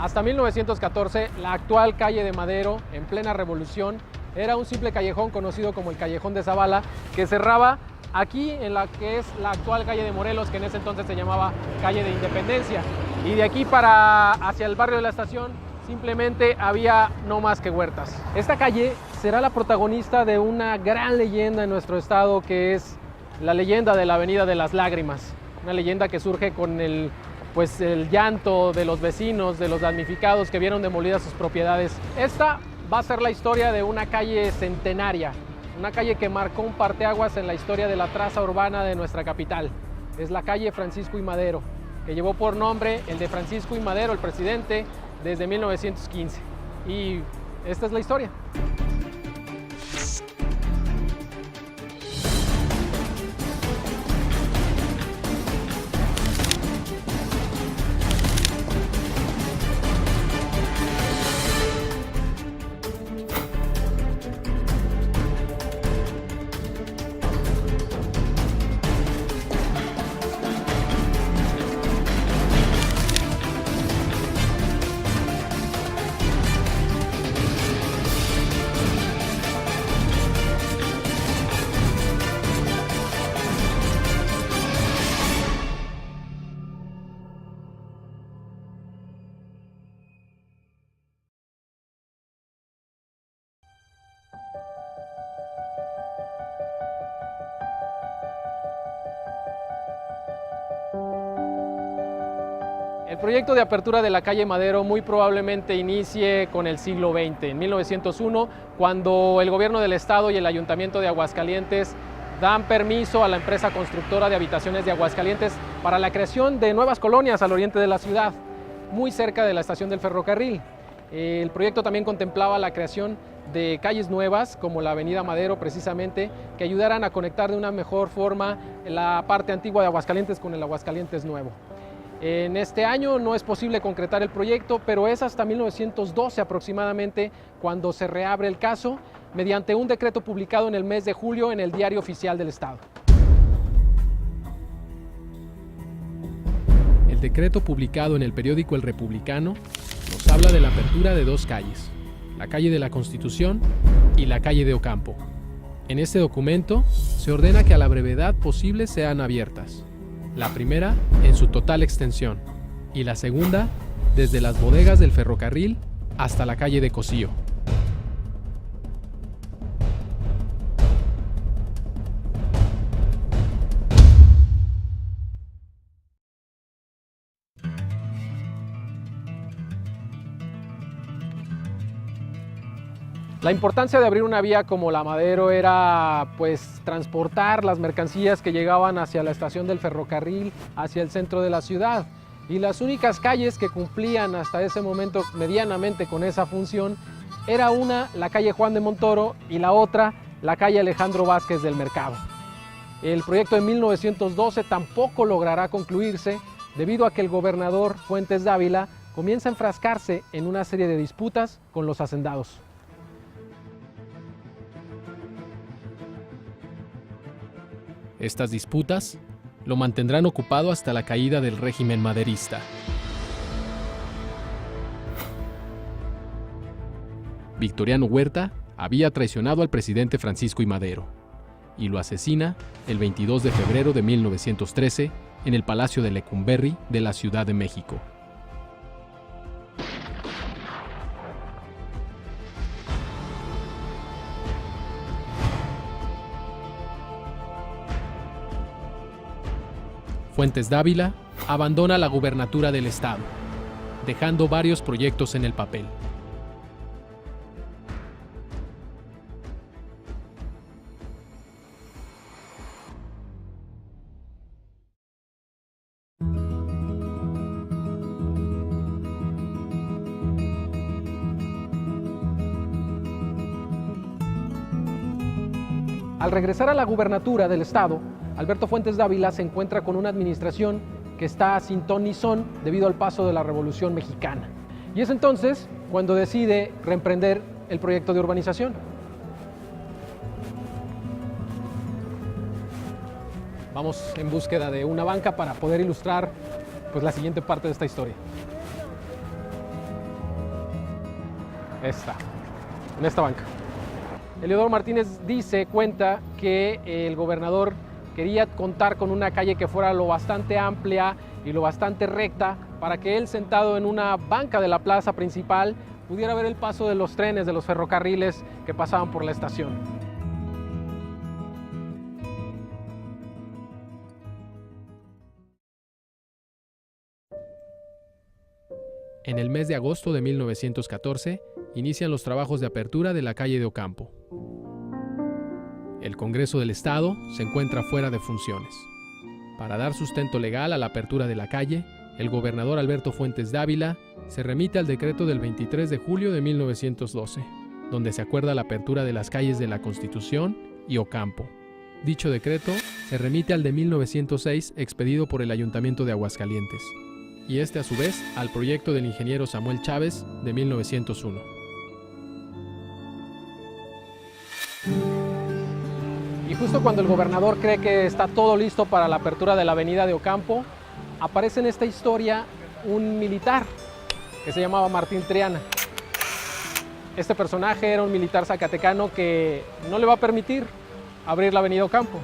Hasta 1914, la actual calle de Madero, en plena revolución, era un simple callejón conocido como el Callejón de Zavala, que cerraba aquí en la que es la actual calle de Morelos, que en ese entonces se llamaba calle de Independencia. Y de aquí para hacia el barrio de la Estación simplemente había no más que huertas. Esta calle será la protagonista de una gran leyenda en nuestro estado, que es la leyenda de la Avenida de las Lágrimas. Una leyenda que surge con el llanto de los vecinos, de los damnificados que vieron demolidas sus propiedades. Esta va a ser la historia de una calle centenaria, una calle que marcó un parteaguas en la historia de la traza urbana de nuestra capital. Es la calle Francisco I. Madero, que llevó por nombre el de Francisco I. Madero, el presidente, desde 1915. Y esta es la historia. El proyecto de apertura de la calle Madero muy probablemente inicie con el siglo XX, en 1901, cuando el gobierno del estado y el ayuntamiento de Aguascalientes dan permiso a la empresa constructora de habitaciones de Aguascalientes para la creación de nuevas colonias al oriente de la ciudad, muy cerca de la estación del ferrocarril. El proyecto también contemplaba la creación de calles nuevas, como la Avenida Madero precisamente, que ayudaran a conectar de una mejor forma la parte antigua de Aguascalientes con el Aguascalientes nuevo. En este año no es posible concretar el proyecto, pero es hasta 1912 aproximadamente cuando se reabre el caso mediante un decreto publicado en el mes de julio en el Diario Oficial del Estado. El decreto publicado en el periódico El Republicano nos habla de la apertura de dos calles, la calle de la Constitución y la calle de Ocampo. En este documento se ordena que a la brevedad posible sean abiertas. La primera en su total extensión y la segunda desde las bodegas del ferrocarril hasta la calle de Cocío. La importancia de abrir una vía como la Madero era transportar las mercancías que llegaban hacia la estación del ferrocarril, hacia el centro de la ciudad. Y las únicas calles que cumplían hasta ese momento medianamente con esa función era una, la calle Juan de Montoro, y la otra, la calle Alejandro Vázquez del Mercado. El proyecto de 1912 tampoco logrará concluirse debido a que el gobernador Fuentes Dávila comienza a enfrascarse en una serie de disputas con los hacendados. Estas disputas lo mantendrán ocupado hasta la caída del régimen maderista. Victoriano Huerta había traicionado al presidente Francisco I. Madero y lo asesina el 22 de febrero de 1913 en el Palacio de Lecumberri de la Ciudad de México. Fuentes Dávila abandona la gubernatura del estado, dejando varios proyectos en el papel. Al regresar a la gubernatura del estado, Alberto Fuentes Dávila se encuentra con una administración que está sin ton ni son debido al paso de la Revolución Mexicana. Y es entonces cuando decide reemprender el proyecto de urbanización. Vamos en búsqueda de una banca para poder ilustrar la siguiente parte de esta historia. en esta banca. Heliodoro Martínez cuenta que el gobernador quería contar con una calle que fuera lo bastante amplia y lo bastante recta para que él, sentado en una banca de la plaza principal, pudiera ver el paso de los trenes, de los ferrocarriles que pasaban por la estación. En el mes de agosto de 1914, inician los trabajos de apertura de la calle de Ocampo. El Congreso del Estado se encuentra fuera de funciones. Para dar sustento legal a la apertura de la calle, el gobernador Alberto Fuentes Dávila se remite al decreto del 23 de julio de 1912, donde se acuerda la apertura de las calles de la Constitución y Ocampo. Dicho decreto se remite al de 1906 expedido por el Ayuntamiento de Aguascalientes, y este a su vez al proyecto del ingeniero Samuel Chávez de 1901. Y justo cuando el gobernador cree que está todo listo para la apertura de la avenida de Ocampo, aparece en esta historia un militar que se llamaba Martín Triana. Este personaje era un militar zacatecano que no le va a permitir abrir la avenida Ocampo.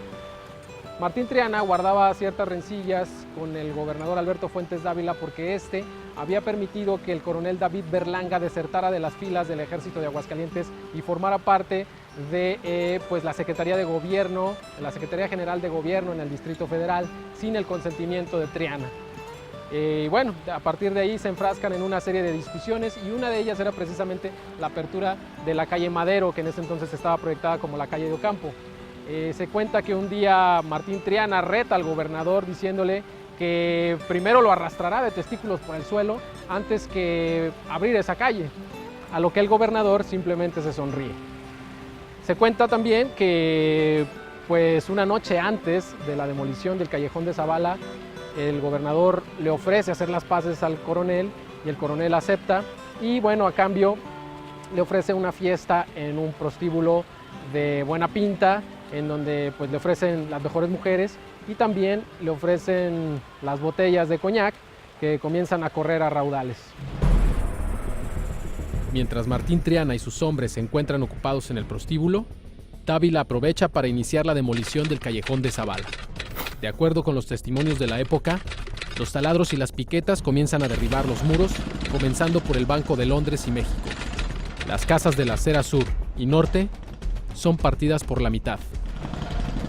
Martín Triana guardaba ciertas rencillas con el gobernador Alberto Fuentes Dávila porque este había permitido que el coronel David Berlanga desertara de las filas del ejército de Aguascalientes y formara parte de la Secretaría de Gobierno, la Secretaría General de Gobierno en el Distrito Federal, sin el consentimiento de Triana. Bueno, a partir de ahí se enfrascan en una serie de discusiones y una de ellas era precisamente la apertura de la calle Madero, que en ese entonces estaba proyectada como la calle de Ocampo. Se cuenta que un día Martín Triana reta al gobernador diciéndole que primero lo arrastrará de testículos por el suelo antes que abrir esa calle, a lo que el gobernador simplemente se sonríe. Se cuenta también que una noche antes de la demolición del Callejón de Zavala, el gobernador le ofrece hacer las paces al coronel y el coronel acepta y bueno, a cambio le ofrece una fiesta en un prostíbulo de buena pinta en donde le ofrecen las mejores mujeres y también le ofrecen las botellas de coñac que comienzan a correr a raudales. Mientras Martín Triana y sus hombres se encuentran ocupados en el prostíbulo, Dávila aprovecha para iniciar la demolición del Callejón de Zavala. De acuerdo con los testimonios de la época, los taladros y las piquetas comienzan a derribar los muros, comenzando por el Banco de Londres y México. Las casas de la acera sur y norte son partidas por la mitad,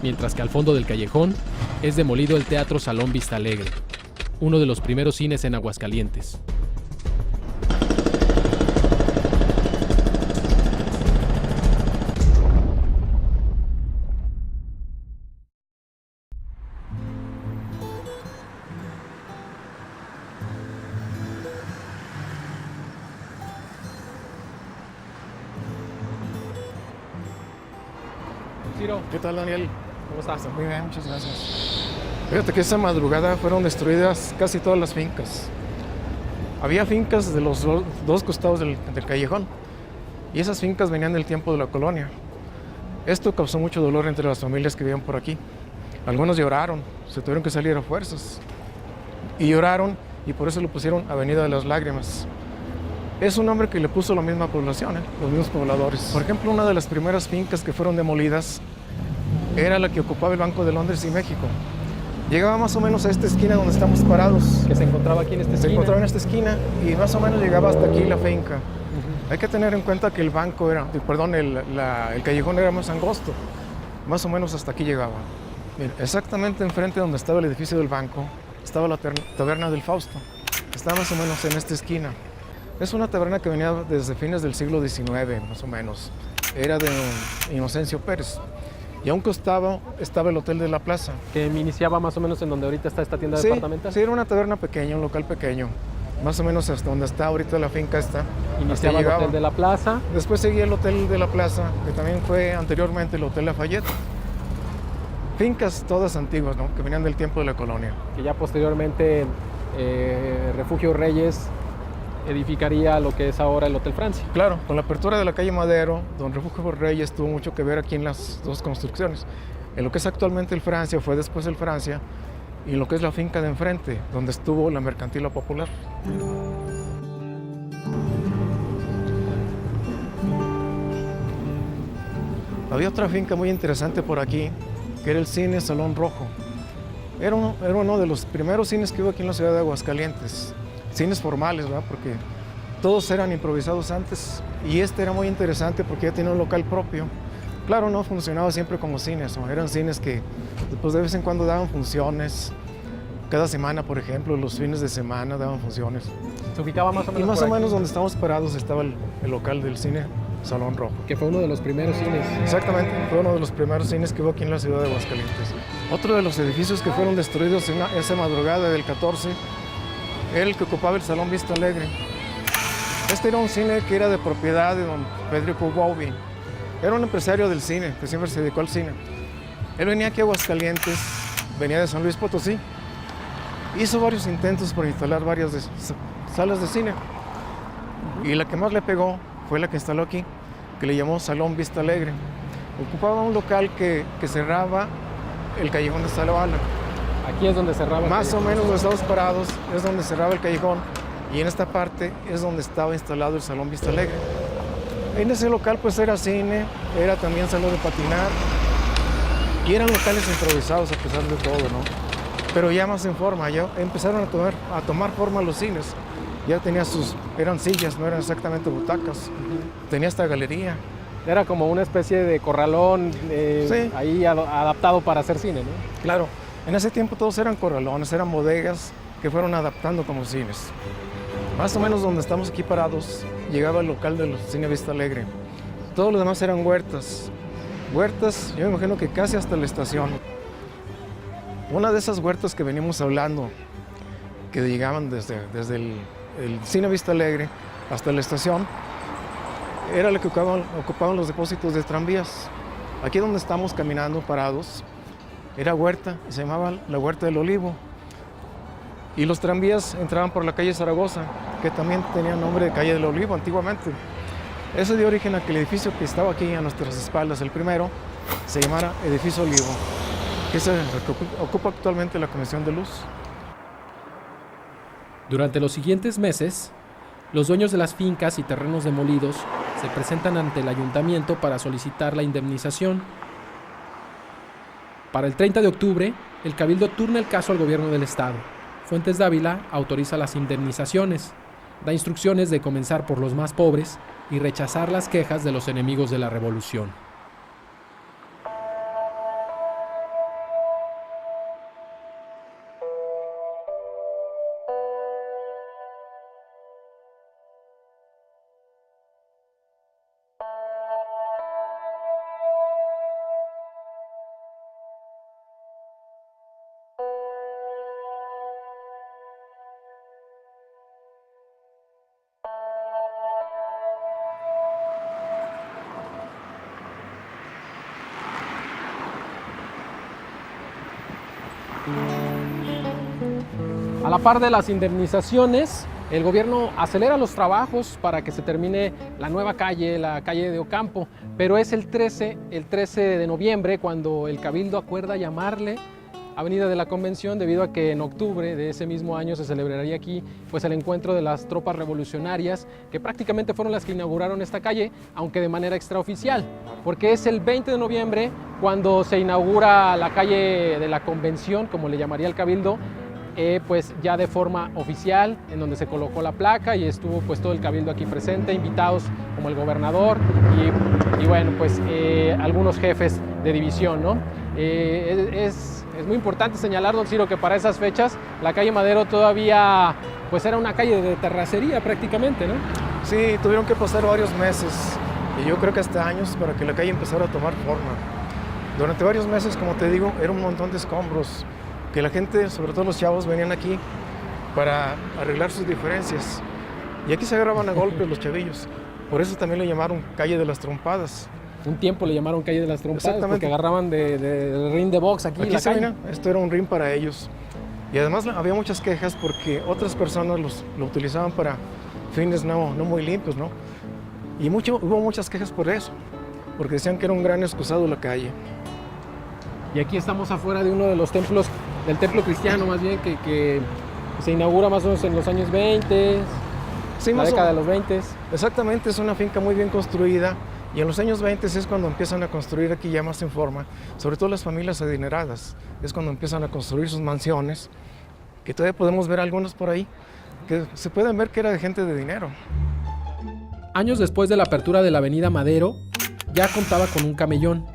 mientras que al fondo del callejón es demolido el Teatro Salón Vista Alegre, uno de los primeros cines en Aguascalientes. ¿Qué tal, Daniel? ¿Cómo estás? Muy bien, muchas gracias. Fíjate que esa madrugada fueron destruidas casi todas las fincas. Había fincas de los dos costados del callejón y esas fincas venían del tiempo de la colonia. Esto causó mucho dolor entre las familias que vivían por aquí. Algunos lloraron, se tuvieron que salir a fuerzas y lloraron y por eso le pusieron Avenida de las Lágrimas. Es un nombre que le puso la misma población, los mismos pobladores. Por ejemplo, una de las primeras fincas que fueron demolidas era la que ocupaba el Banco de Londres y México. Llegaba más o menos a esta esquina donde estamos parados. Que se encontraba aquí en esta esquina. Se encontraba en esta esquina y más o menos llegaba hasta aquí la finca. Hay que tener en cuenta que el callejón era más angosto. Más o menos hasta aquí llegaba. Mira, exactamente enfrente donde estaba el edificio del banco, estaba la taberna del Fausto. Estaba más o menos en esta esquina. Es una taberna que venía desde fines del siglo XIX, más o menos. Era de Inocencio Pérez. Y a un costado estaba el Hotel de la Plaza. Que iniciaba más o menos en donde ahorita está esta tienda departamental. Sí, era una taberna pequeña, un local pequeño. Más o menos hasta donde está ahorita la finca esta. Iniciaba el Hotel de la Plaza. Después seguía el Hotel de la Plaza, que también fue anteriormente el Hotel Lafayette. Fincas todas antiguas, ¿no? Que venían del tiempo de la colonia. Que ya posteriormente Refugio Reyes edificaría lo que es ahora el Hotel Francia. Claro, con la apertura de la calle Madero, don Refugio Reyes tuvo mucho que ver aquí en las dos construcciones. En lo que es actualmente el Francia, fue después el Francia, y en lo que es la finca de enfrente, donde estuvo la Mercantil La Popular. Había otra finca muy interesante por aquí, que era el Cine Salón Rojo. Era uno de los primeros cines que hubo aquí en la ciudad de Aguascalientes. Cines formales, ¿verdad? Porque todos eran improvisados antes. Y este era muy interesante porque ya tenía un local propio. Claro, no funcionaba siempre como cines, ¿no? Eran cines que pues, de vez en cuando daban funciones. Cada semana, por ejemplo, los fines de semana daban funciones. Se ubicaba más o menos. Y más por o aquí, menos donde estamos parados estaba el local del Cine Salón Rojo. que fue uno de los primeros cines. Exactamente, fue uno de los primeros cines que hubo aquí en la ciudad de Aguascalientes. Otro de los edificios que fueron destruidos en esa madrugada del 14 era el que ocupaba el Salón Vista Alegre. Este era un cine que era de propiedad de don Federico Bobby. Era un empresario del cine, que siempre se dedicó al cine. Él venía aquí a Aguascalientes, venía de San Luis Potosí. Hizo varios intentos por instalar varias salas de cine. Y la que más le pegó fue la que instaló aquí, que le llamó Salón Vista Alegre. Ocupaba un local que cerraba el callejón de Zavala. Aquí es donde cerraba. Más o menos donde estamos parados es donde cerraba el callejón y en esta parte es donde estaba instalado el Salón Vista Alegre. En ese local pues era cine, era también salón de patinar y eran locales improvisados a pesar de todo, ¿no? Pero ya más en forma, ya empezaron a tomar forma los cines. Ya eran sillas, no eran exactamente butacas. Tenía esta galería. Era como una especie de corralón Sí. ahí adaptado para hacer cine, ¿no? Claro, en ese tiempo todos eran corralones, eran bodegas que fueron adaptando como cines. Más o menos donde estamos aquí parados, llegaba el local del Cine Vista Alegre. Todos los demás eran huertas. Huertas, yo me imagino que casi hasta la estación. Una de esas huertas que venimos hablando, que llegaban desde el Cine Vista Alegre hasta la estación, era la que ocupaban los depósitos de tranvías. Aquí donde estamos caminando parados, era huerta, se llamaba la Huerta del Olivo. Y los tranvías entraban por la calle Zaragoza, que también tenía nombre de calle del Olivo antiguamente. Eso dio origen a que el edificio que estaba aquí a nuestras espaldas, el primero, se llamara Edificio Olivo, que se ocupa actualmente la Comisión de Luz. Durante los siguientes meses, los dueños de las fincas y terrenos demolidos se presentan ante el ayuntamiento para solicitar la indemnización. Para el 30 de octubre, el Cabildo turna el caso al gobierno del estado. Fuentes Dávila autoriza las indemnizaciones, da instrucciones de comenzar por los más pobres y rechazar las quejas de los enemigos de la revolución. A la par de las indemnizaciones, el gobierno acelera los trabajos para que se termine la nueva calle, la calle de Ocampo, pero es el 13 de noviembre cuando el Cabildo acuerda llamarle Avenida de la Convención, debido a que en octubre de ese mismo año se celebraría aquí pues, el encuentro de las tropas revolucionarias, que prácticamente fueron las que inauguraron esta calle, aunque de manera extraoficial, porque es el 20 de noviembre cuando se inaugura la calle de la Convención, como le llamaría el Cabildo, pues ya de forma oficial, en donde se colocó la placa y estuvo pues todo el Cabildo aquí presente, invitados como el gobernador y bueno, pues algunos jefes de división, ¿no? Es muy importante señalar, don Ciro, que para esas fechas la calle Madero todavía pues era una calle de terracería prácticamente, ¿no? Sí, tuvieron que pasar varios meses y yo creo que hasta años para que la calle empezara a tomar forma. Durante varios meses, como te digo, era un montón de escombros, que la gente, sobre todo los chavos, venían aquí para arreglar sus diferencias. Y aquí se agarraban a golpes los chavillos. Por eso también le llamaron Calle de las Trompadas. Un tiempo le llamaron Calle de las Trompadas. Exactamente. Porque agarraban del ring de box aquí en la calle. Mira, esto era un ring para ellos. Y además había muchas quejas porque otras personas lo utilizaban para fines no muy limpios, ¿no? Y hubo muchas quejas por eso, porque decían que era un gran excusado la calle. Y aquí estamos afuera de uno de los templos, del templo cristiano más bien, que se inaugura más o menos en los años 20, Sí, la década de los 20. Exactamente, es una finca muy bien construida Y en los años 20 es cuando empiezan a construir aquí ya más en forma, sobre todo las familias adineradas. Es cuando empiezan a construir sus mansiones, que todavía podemos ver algunas por ahí, que se pueden ver que era de gente de dinero. Años después de la apertura de la avenida Madero, ya contaba con un camellón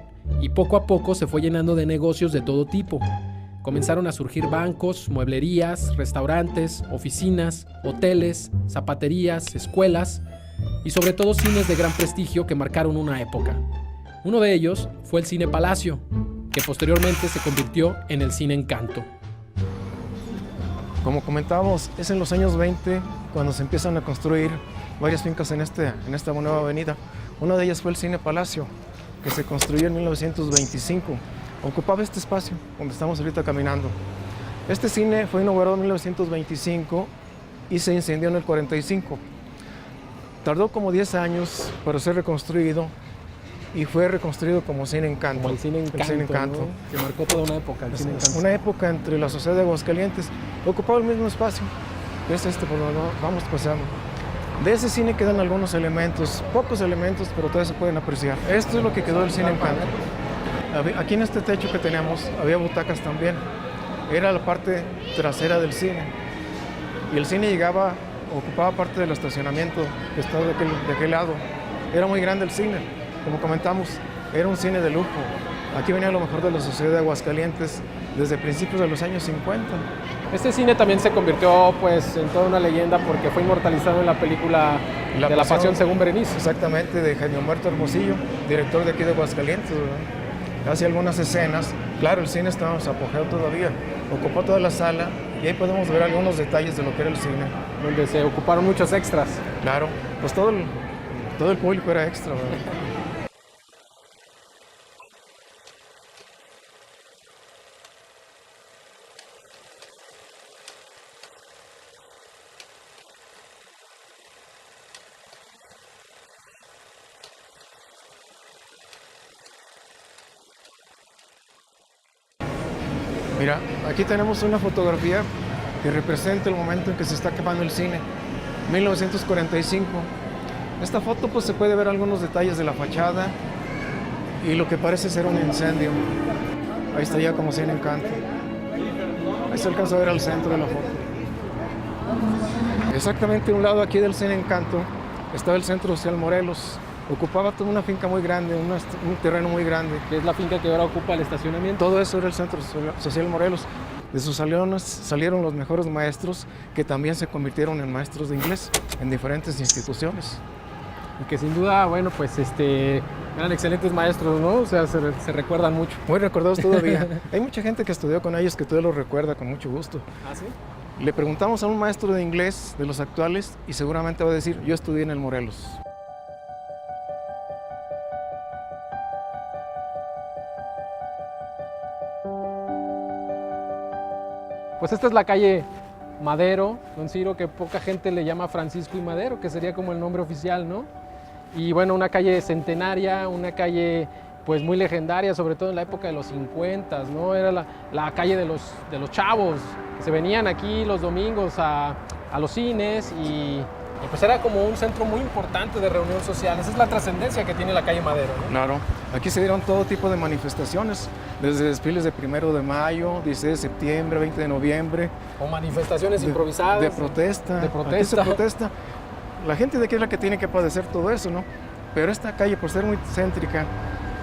y poco a poco se fue llenando de negocios de todo tipo. Comenzaron a surgir bancos, mueblerías, restaurantes, oficinas, hoteles, zapaterías, escuelas y sobre todo cines de gran prestigio que marcaron una época. Uno de ellos fue el Cine Palacio, que posteriormente se convirtió en el Cine Encanto. Como comentábamos, es en los años 20 cuando se empiezan a construir varias fincas en esta nueva avenida. Una de ellas fue el Cine Palacio, que se construyó en 1925. Ocupaba este espacio donde estamos ahorita caminando. Este cine fue inaugurado en 1925 y se incendió en el 45. Tardó como 10 años para ser reconstruido y fue reconstruido como Cine Encanto. Como el Cine Encanto, el Cine Encanto. ¿no? Que marcó toda una época, el Cine Encanto. Una época entre la sociedad de Aguascalientes. Ocupaba el mismo espacio. Es por donde vamos pasando. De ese cine quedan algunos elementos, pocos elementos, pero todavía se pueden apreciar. Esto es lo que quedó del Cine Encanto. Aquí en este techo que teníamos había butacas también. Era la parte trasera del cine. Y el cine ocupaba parte del estacionamiento que estaba de aquel lado. Era muy grande el cine. Como comentamos, era un cine de lujo. Aquí venía lo mejor de la sociedad de Aguascalientes desde principios de los años 50. Este cine también se convirtió pues en toda una leyenda porque fue inmortalizado en la película de La Pasión según Berenice. Exactamente, de Jaime Humberto Hermosillo, director de aquí de Aguascalientes, ¿verdad? Hace algunas escenas. Claro, el cine estaba en su apogeo todavía. Ocupó toda la sala y ahí podemos ver algunos detalles de lo que era el cine. Donde se ocuparon muchos extras. Claro, pues todo el público era extra, ¿verdad? Mira, aquí tenemos una fotografía que representa el momento en que se está quemando el cine, 1945. Esta foto pues se puede ver algunos detalles de la fachada y lo que parece ser un incendio. Ahí está ya como Cine Encanto. Ahí se alcanza a ver al centro de la foto. Exactamente a un lado aquí del Cine Encanto estaba el Centro Social Morelos. Ocupaba toda una finca muy grande, un terreno muy grande. Que es la finca que ahora ocupa el estacionamiento. Todo eso era el Centro Social Morelos. De sus salones salieron los mejores maestros que también se convirtieron en maestros de inglés en diferentes instituciones. Y que sin duda, bueno, pues eran excelentes maestros, ¿no? O sea, se recuerdan mucho. Muy recordados todavía. Hay mucha gente que estudió con ellos que todavía los recuerda con mucho gusto. ¿Ah, sí? Le preguntamos a un maestro de inglés de los actuales y seguramente va a decir, yo estudié en el Morelos. Pues esta es la calle Madero, don Ciro, que poca gente le llama Francisco y Madero, que sería como el nombre oficial, ¿no? Y bueno, una calle centenaria, una calle pues muy legendaria, sobre todo en la época de los 50, ¿no? Era la calle de los chavos, que se venían aquí los domingos a los cines y pues era como un centro muy importante de reunión social. Esa es la trascendencia que tiene la calle Madero, ¿no? Claro, aquí se dieron todo tipo de manifestaciones, desde desfiles de 1 de mayo, 16 de septiembre, 20 de noviembre. O manifestaciones improvisadas. De protesta. De protesta. Aquí se protesta. La gente de aquí es la que tiene que padecer todo eso, ¿no? Pero esta calle, por ser muy céntrica,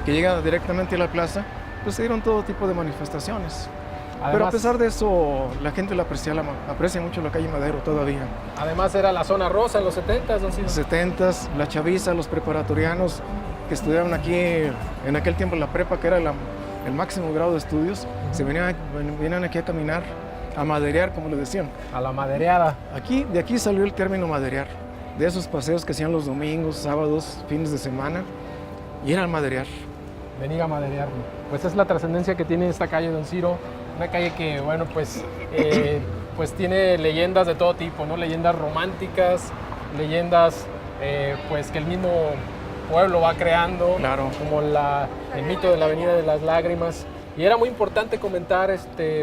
que llega directamente a la plaza, pues se dieron todo tipo de manifestaciones. Además, pero a pesar de eso, la gente aprecia mucho la calle Madero todavía. Además era la zona rosa en los 70s, ¿no? Los 70s, la chaviza, los preparatorianos que estudiaron aquí, en aquel tiempo la prepa, que era el máximo grado de estudios, se venían aquí a caminar, a maderear, como le decían. A la madereada. De aquí salió el término maderear, de esos paseos que hacían los domingos, sábados, fines de semana, y era el maderear. Venir a maderear. Pues es la trascendencia que tiene esta calle, don Ciro. Una calle que, bueno, pues tiene leyendas de todo tipo, ¿no? Leyendas románticas, leyendas pues que el mismo pueblo va creando, claro, como el mito de la Avenida de las Lágrimas. Y era muy importante comentar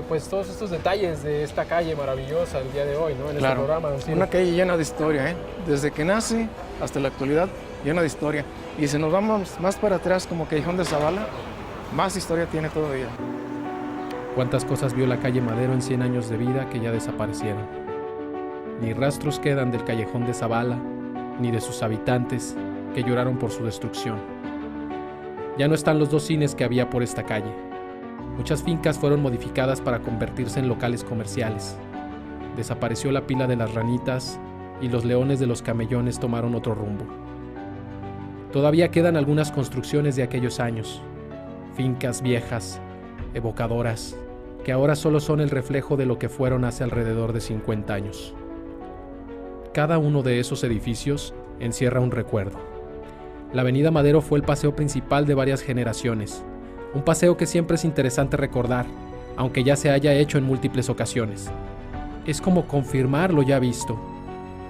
pues todos estos detalles de esta calle maravillosa el día de hoy, ¿no? En claro, este programa, don Ciro. Una calle llena de historia, ¿eh? Desde que nace hasta la actualidad lleno de historia. Y si nos vamos más para atrás, como Callejón de Zavala, más historia tiene todavía. ¿Cuántas cosas vio la calle Madero en 100 años de vida que ya desaparecieron? Ni rastros quedan del Callejón de Zavala, ni de sus habitantes que lloraron por su destrucción. Ya no están los 2 cines que había por esta calle. Muchas fincas fueron modificadas para convertirse en locales comerciales. Desapareció la pila de las ranitas y los leones de los camellones tomaron otro rumbo. Todavía quedan algunas construcciones de aquellos años, fincas viejas, evocadoras, que ahora solo son el reflejo de lo que fueron hace alrededor de 50 años. Cada uno de esos edificios encierra un recuerdo. La Avenida Madero fue el paseo principal de varias generaciones, un paseo que siempre es interesante recordar, aunque ya se haya hecho en múltiples ocasiones. Es como confirmar lo ya visto.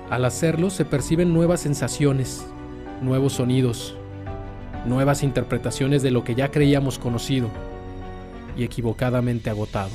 Al hacerlo se perciben nuevas sensaciones, nuevos sonidos, nuevas interpretaciones de lo que ya creíamos conocido y equivocadamente agotado.